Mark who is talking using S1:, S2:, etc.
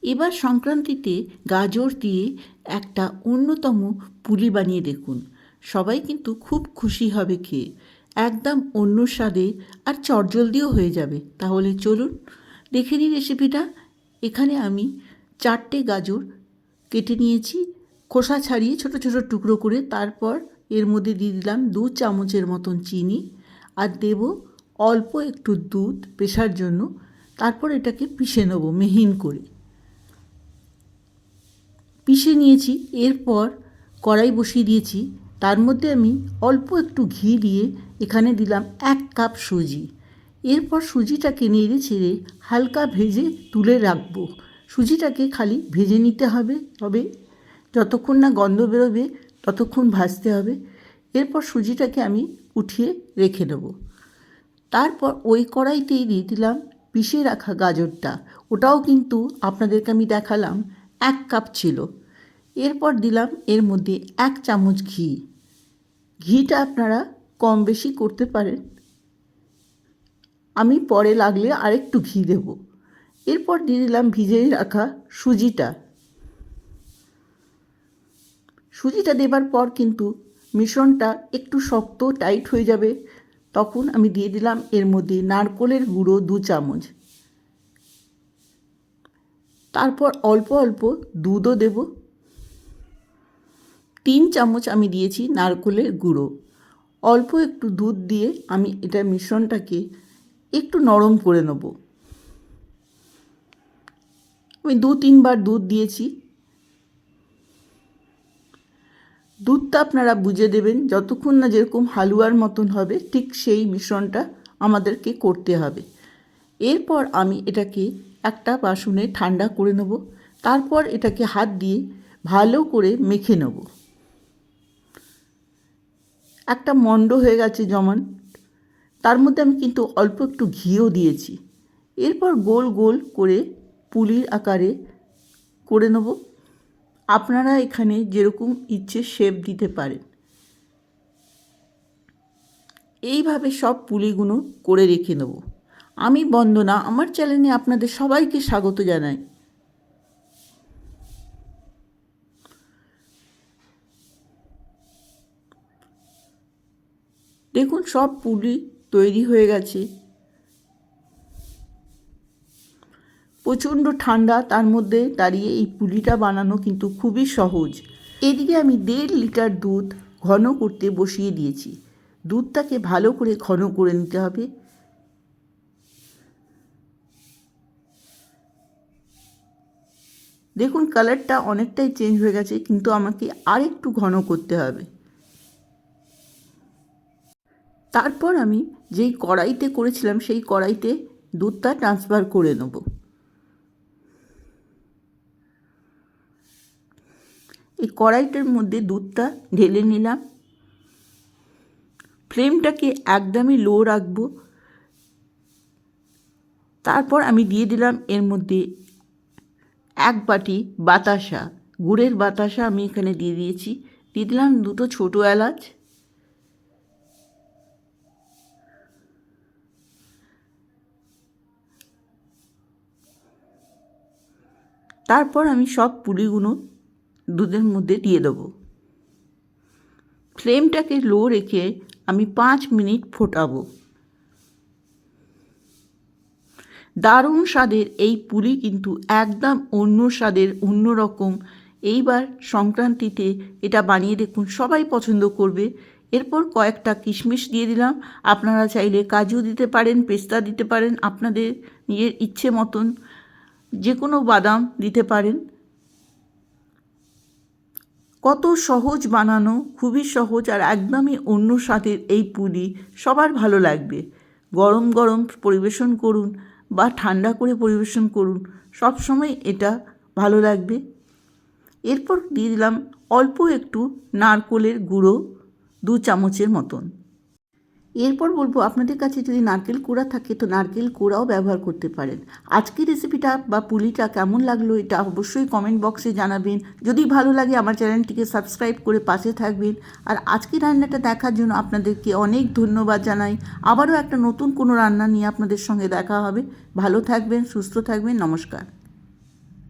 S1: এবার সংক্রান্তিতে গাজর দিয়ে একটা অন্যতম পুলি বানিয়ে দেখুন। সবাই কিন্তু খুব খুশি হবে খেয়ে, একদম অন্য স্বাদে আর চটজলদিও হয়ে যাবে। তাহলে চলুন দেখে নিই রেসিপিটা। এখানে আমি 4টে গাজর কেটে নিয়েছি, খোসা ছাড়িয়ে ছোট ছোট টুকরো করে। তারপর এর মধ্যে দিয়ে দিলাম 2 চামচের মতন চিনি, আর দেব অল্প একটু দুধ পেশার জন্য। তারপর এটাকে পিষে নেব মিহিন করে। পিষে নিয়েছি। এরপর কড়াই বসিয়ে দিয়েছি, তার মধ্যে আমি অল্প একটু ঘি দিয়ে এখানে দিলাম 1 কাপ সুজি। এরপর সুজিটাকে নেড়ে ছেড়ে হালকা ভেজে তুলে রাখবো। সুজিটাকে খালি ভেজে নিতে হবে, তবে যতক্ষণ না গন্ধ বেরোবে ততক্ষণ ভাজতে হবে। এরপর সুজিটাকে আমি উঠিয়ে রেখে দেবো। তারপর ওই কড়াইতেই দিয়ে দিলাম পিষে রাখা গাজরটা। ওটাও কিন্তু আপনাদেরকে আমি দেখালাম 1 কাপ ছিল। এরপর দিলাম এর মধ্যে 1 চামচ ঘি। ঘিটা আপনারা কম বেশি করতে পারেন, আমি পরে লাগলে আরেকটু ঘি দেব। এরপর দিয়ে দিলাম ভিজিয়ে রাখা সুজিটা। সুজিটা দেবার পর কিন্তু মিশ্রণটা একটু শক্ত টাইট হয়ে যাবে। তখন আমি দিয়ে দিলাম এর মধ্যে নারকেলের গুঁড়ো 2 চামচ। তারপর অল্প অল্প দুধও দেব। 3 চামচ আমি দিয়েছি নারকেলের গুঁড়ো। অল্প একটু দুধ দিয়ে আমি এটা মিশ্রণটাকে একটু নরম করে নেব। আমি 2-3 বার দুধ দিয়েছি। দুধটা আপনারা বুঝে দেবেন, যতক্ষণ না যেরকম হালুয়ার মতন হবে ঠিক সেই মিশ্রণটা আমাদেরকে করতে হবে। এরপর আমি এটাকে একটা বাসনে ঠান্ডা করে নেব। তারপর এটাকে হাত দিয়ে ভালো করে মেখে নেব। একটা মণ্ড হয়ে গেছে জমান, তার মধ্যে আমি কিন্তু অল্প একটু ঘিও দিয়েছি। এরপর গোল গোল করে পুলির আকারে করে নেব। আপনারা এখানে যেরকম ইচ্ছে শেপ দিতে পারেন। এইভাবে সব পুলিগুলো করে রেখে নেব। আমি বন্দনা, আমার চ্যানেলে আপনাদের সবাইকে স্বাগত জানাই। দেখুন সব পুলি তৈরি হয়ে গেছে। প্রচণ্ড ঠান্ডা, তার মধ্যে দাঁড়িয়ে এই পুলিটা বানানো কিন্তু খুবই সহজ। এদিকে আমি 1.5 লিটার দুধ ঘন করতে বসিয়ে দিয়েছি। দুধটাকে ভালো করে ঘন করে নিতে হবে। দেখুন কালারটা অনেকটাই চেঞ্জ হয়ে গেছে, কিন্তু আমাকে আর একটু ঘন করতে হবে। তারপর আমি যেই কড়াইতে করেছিলাম সেই কড়াইতে দুধটা ট্রান্সফার করে নেব। এই কড়াইটার মধ্যে দুধটা ঢেলে নিলাম। ফ্লেমটাকে একদমই লো রাখবো। তারপর আমি দিয়ে দিলাম এর মধ্যে 1 বাটি বাতাসা, গুড়ের বাতাসা আমি এখানে দিয়ে দিয়েছি। দিয়ে দিলাম 2টো ছোটো এলাচ। তারপর আমি সব পুলিগুলো দুধের মধ্যে দিয়ে দেবো। ফ্লেমটাকে লো রেখে আমি 5 মিনিট ফোটাবো। দারুণ স্বাদের এই পুলি কিন্তু একদম অন্য স্বাদের, অন্যরকম। এইবার সংক্রান্তিতে এটা বানিয়ে দেখুন, সবাই পছন্দ করবে। এরপর কয়েকটা কিশমিশ দিয়ে দিলাম। আপনারা চাইলে কাজু দিতে পারেন, পেস্তা দিতে পারেন, আপনাদের নিজের ইচ্ছে মতন যে কোনো বাদাম দিতে পারেন। কত সহজ বানানো, খুবই সহজ আর একদমই অন্য স্বাদের এই পুলি সবার ভালো লাগবে। গরম গরম পরিবেশন করুন বা ঠান্ডা করে পরিবেশন করুন, সব সময় এটা ভালো লাগবে। এরপর দিয়ে দিলাম অল্প একটু নারকেলের গুঁড়ো 2 চামচের মতন। এরপর বলবো, আপনাদের কাছে যদি নারকেল কোড়া থাকে তো নারকেল কোড়াও ব্যবহার করতে পারেন। আজকের রেসিপিটা বা পুলিটা কেমন লাগলো এটা অবশ্যই কমেন্ট বক্সে জানাবেন। যদি ভালো লাগে আমার চ্যানেলটিকে সাবস্ক্রাইব করে পাশে থাকবেন। আর আজকের রান্নাটা দেখার জন্য আপনাদেরকে অনেক ধন্যবাদ জানাই। আবারও একটা নতুন কোনো রান্না নিয়ে আপনাদের সঙ্গে দেখা হবে। ভালো থাকবেন, সুস্থ থাকবেন, নমস্কার।